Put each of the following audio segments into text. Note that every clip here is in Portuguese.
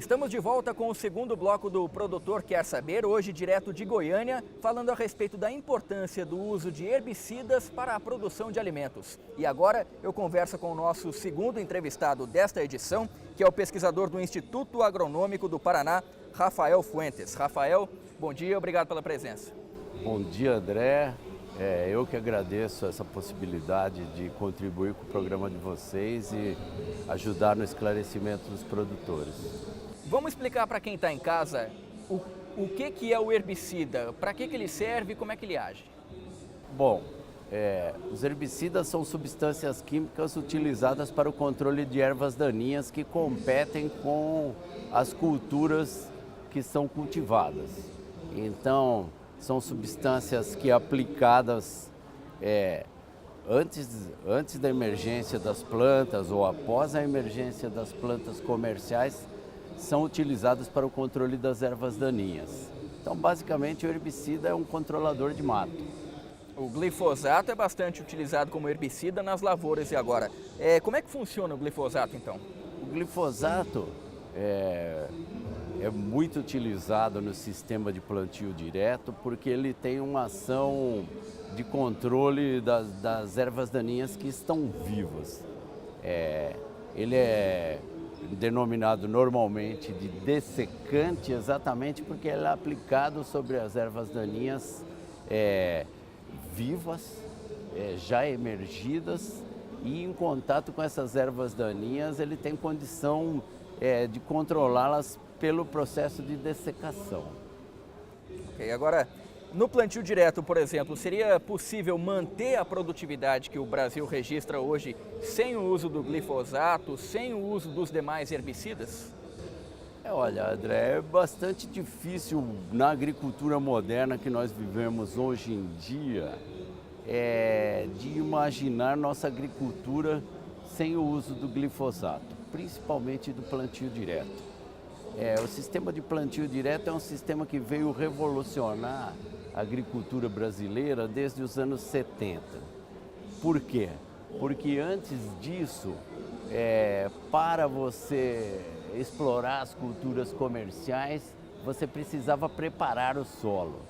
Estamos de volta com o segundo bloco do Produtor Quer Saber, hoje direto de Goiânia, falando a respeito da importância do uso de herbicidas para a produção de alimentos. E agora eu converso com o nosso segundo entrevistado desta edição, que é o pesquisador do Instituto Agronômico do Paraná, Rafael Fuentes. Rafael, bom dia, obrigado pela presença. Bom dia, André. Eu que agradeço essa possibilidade de contribuir com o programa de vocês e ajudar no esclarecimento dos produtores. Vamos explicar para quem está em casa o que é o herbicida, para que ele serve e como é que ele age. Bom, os herbicidas são substâncias químicas utilizadas para o controle de ervas daninhas que competem com as culturas que são cultivadas. Então, são substâncias que aplicadas antes da emergência das plantas ou após a emergência das plantas comerciais, são utilizadas para o controle das ervas daninhas. Então, basicamente, o herbicida é um controlador de mato. O glifosato é bastante utilizado como herbicida nas lavouras. E agora, como é que funciona o glifosato, então? O glifosato é muito utilizado no sistema de plantio direto porque ele tem uma ação de controle das ervas daninhas que estão vivas. Ele é denominado normalmente de dessecante exatamente porque ele é aplicado sobre as ervas daninhas vivas, já emergidas, e em contato com essas ervas daninhas ele tem condição de controlá-las pelo processo de dessecação. Ok, agora no plantio direto, por exemplo, seria possível manter a produtividade que o Brasil registra hoje sem o uso do glifosato, sem o uso dos demais herbicidas? Olha, André, é bastante difícil na agricultura moderna que nós vivemos hoje em dia de imaginar nossa agricultura sem o uso do glifosato, principalmente do plantio direto. O sistema de plantio direto é um sistema que veio revolucionar a agricultura brasileira desde os anos 70. Por quê? Porque antes disso, para você explorar as culturas comerciais, você precisava preparar o solo.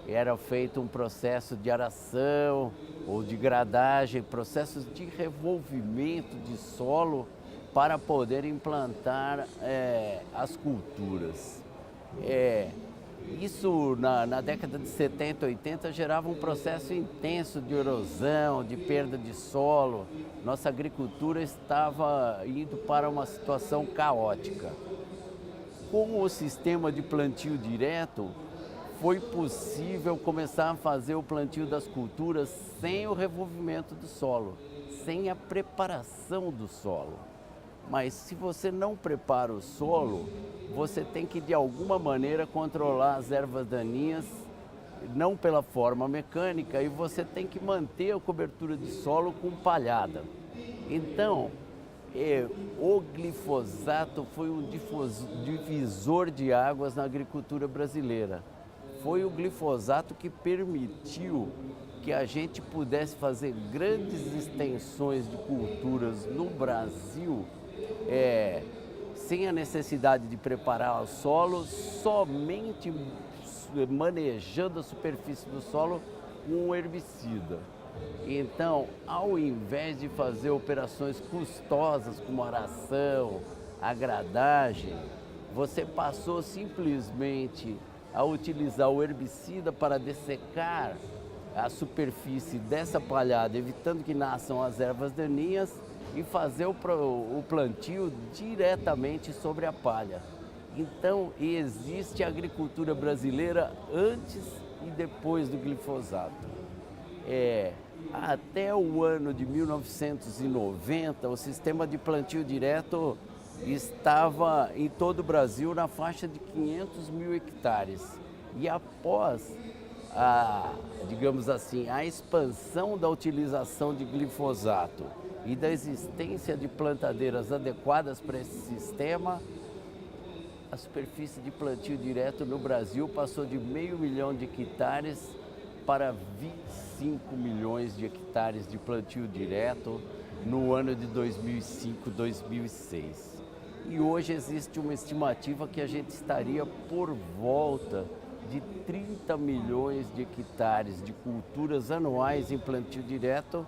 Era feito um processo de aração ou de gradagem, processos de revolvimento de solo para poder implantar as culturas. Isso na década de 70, 80 gerava um processo intenso de erosão, de perda de solo. Nossa agricultura estava indo para uma situação caótica. Com o sistema de plantio direto, foi possível começar a fazer o plantio das culturas sem o revolvimento do solo, sem a preparação do solo. Mas se você não prepara o solo, você tem que de alguma maneira controlar as ervas daninhas, não pela forma mecânica, e você tem que manter a cobertura de solo com palhada. Então, o glifosato foi um divisor de águas na agricultura brasileira. Foi o glifosato que permitiu que a gente pudesse fazer grandes extensões de culturas no Brasil sem a necessidade de preparar o solo, somente manejando a superfície do solo com um herbicida. Então, ao invés de fazer operações custosas como aração, agradagem, você passou simplesmente a utilizar o herbicida para dessecar a superfície dessa palhada, evitando que nasçam as ervas daninhas, e fazer o plantio diretamente sobre a palha. Então, existe a agricultura brasileira antes e depois do glifosato. Até o ano de 1990, o sistema de plantio direto estava em todo o Brasil na faixa de 500 mil hectares. E após digamos assim, a expansão da utilização de glifosato e da existência de plantadeiras adequadas para esse sistema, a superfície de plantio direto no Brasil passou de 500 mil de hectares para 25 milhões de hectares de plantio direto no ano de 2005, 2006. e hoje existe uma estimativa que a gente estaria por volta de 30 milhões de hectares de culturas anuais em plantio direto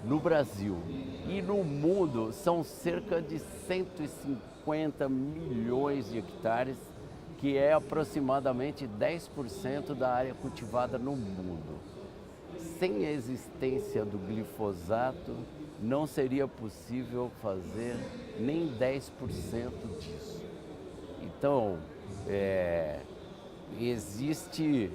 no Brasil. E no mundo são cerca de 150 milhões de hectares, que é aproximadamente 10% da área cultivada no mundo. Sem a existência do glifosato, não seria possível fazer nem 10% disso. Então, existe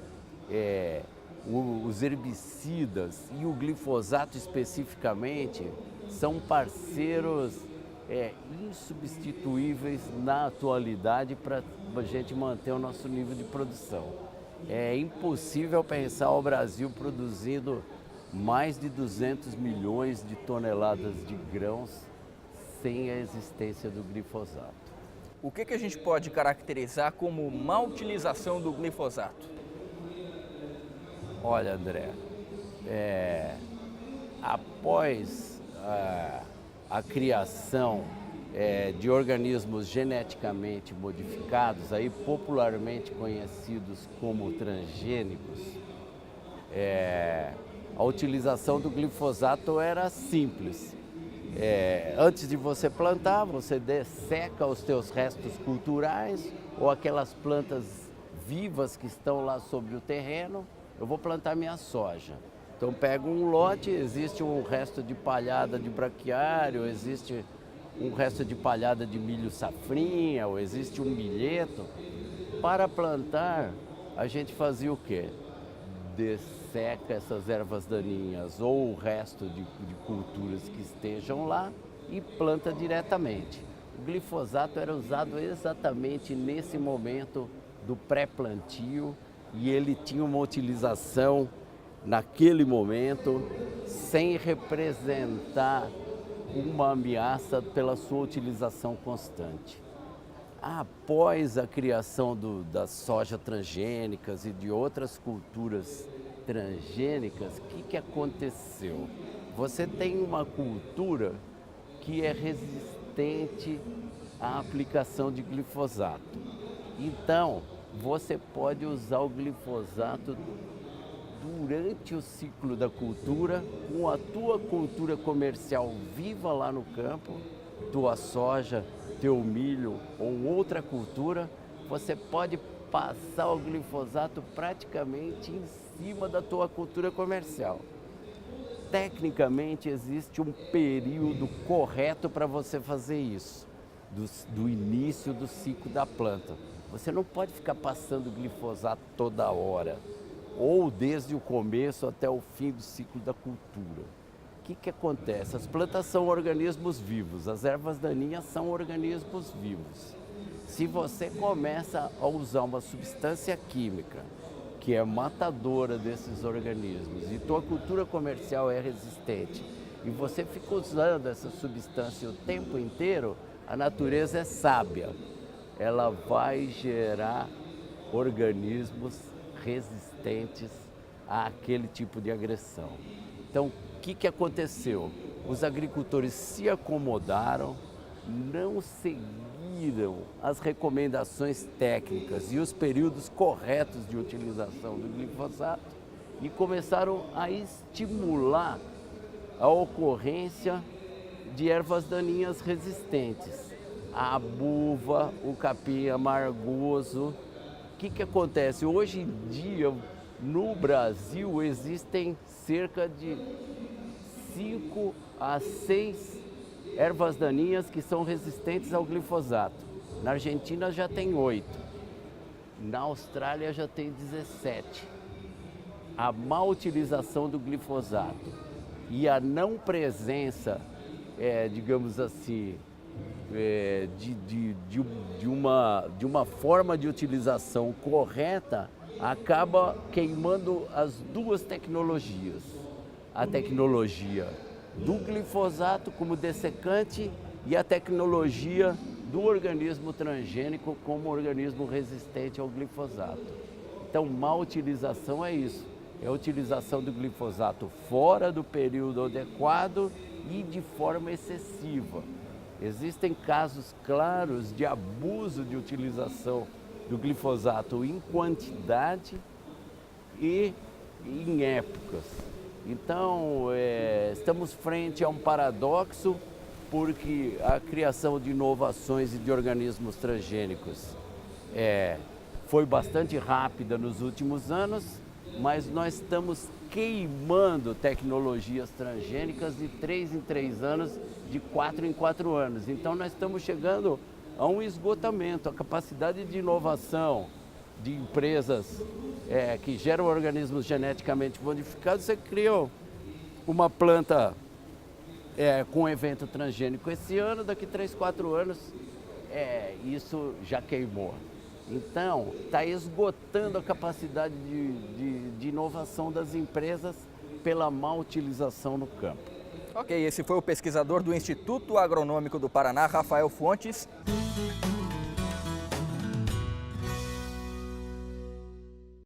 os herbicidas e o glifosato especificamente são parceiros insubstituíveis na atualidade para a gente manter o nosso nível de produção. É impossível pensar o Brasil produzindo mais de 200 milhões de toneladas de grãos sem a existência do glifosato. O que a gente pode caracterizar como má utilização do glifosato? Olha, André, após a criação de organismos geneticamente modificados, aí popularmente conhecidos como transgênicos, a utilização do glifosato era simples. Antes de você plantar, você desseca os teus restos culturais ou aquelas plantas vivas que estão lá sobre o terreno. Eu vou plantar minha soja. Então pego um lote, existe um resto de palhada de braquiário, existe um resto de palhada de milho safrinha, ou existe um milheto. Para plantar, a gente fazia o quê? Desseca essas ervas daninhas ou o resto de culturas que estejam lá e planta diretamente. O glifosato era usado exatamente nesse momento do pré-plantio e ele tinha uma utilização naquele momento sem representar uma ameaça pela sua utilização constante. Após a criação das soja transgênicas e de outras culturas transgênicas, o que aconteceu? Você tem uma cultura que é resistente à aplicação de glifosato. Então, você pode usar o glifosato durante o ciclo da cultura, com a tua cultura comercial viva lá no campo, tua soja, teu milho ou outra cultura, você pode passar o glifosato praticamente em cima da tua cultura comercial. Tecnicamente existe um período correto para você fazer isso, do início do ciclo da planta. Você não pode ficar passando glifosato toda hora, ou desde o começo até o fim do ciclo da cultura. O que acontece? As plantas são organismos vivos, as ervas daninhas são organismos vivos. Se você começa a usar uma substância química que é matadora desses organismos e tua cultura comercial é resistente e você fica usando essa substância o tempo inteiro, a natureza é sábia. Ela vai gerar organismos resistentes àquele tipo de agressão. Então, o que aconteceu? Os agricultores se acomodaram, não seguiram as recomendações técnicas e os períodos corretos de utilização do glifosato e começaram a estimular a ocorrência de ervas daninhas resistentes. A abuva, o capim amargoso. O que acontece? Hoje em dia, no Brasil, existem cerca de 5 a 6 ervas daninhas que são resistentes ao glifosato. Na Argentina já tem 8. Na Austrália já tem 17. A má utilização do glifosato e a não presença, digamos assim, de uma forma de utilização correta acaba queimando as duas tecnologias. A tecnologia do glifosato como dessecante e a tecnologia do organismo transgênico como organismo resistente ao glifosato. Então, má utilização é isso, é a utilização do glifosato fora do período adequado e de forma excessiva. Existem casos claros de abuso de utilização do glifosato em quantidade e em épocas. Então, estamos frente a um paradoxo, porque a criação de inovações e de organismos transgênicos foi bastante rápida nos últimos anos, mas nós estamos queimando tecnologias transgênicas de 3 em 3 anos, de 4 em 4 anos. Então nós estamos chegando a um esgotamento. A capacidade de inovação de empresas que geram organismos geneticamente modificados, você criou uma planta com um evento transgênico esse ano, daqui 3, 4 anos, isso já queimou. Então, está esgotando a capacidade de inovação das empresas pela má utilização no campo. Ok, esse foi o pesquisador do Instituto Agronômico do Paraná, Rafael Fontes.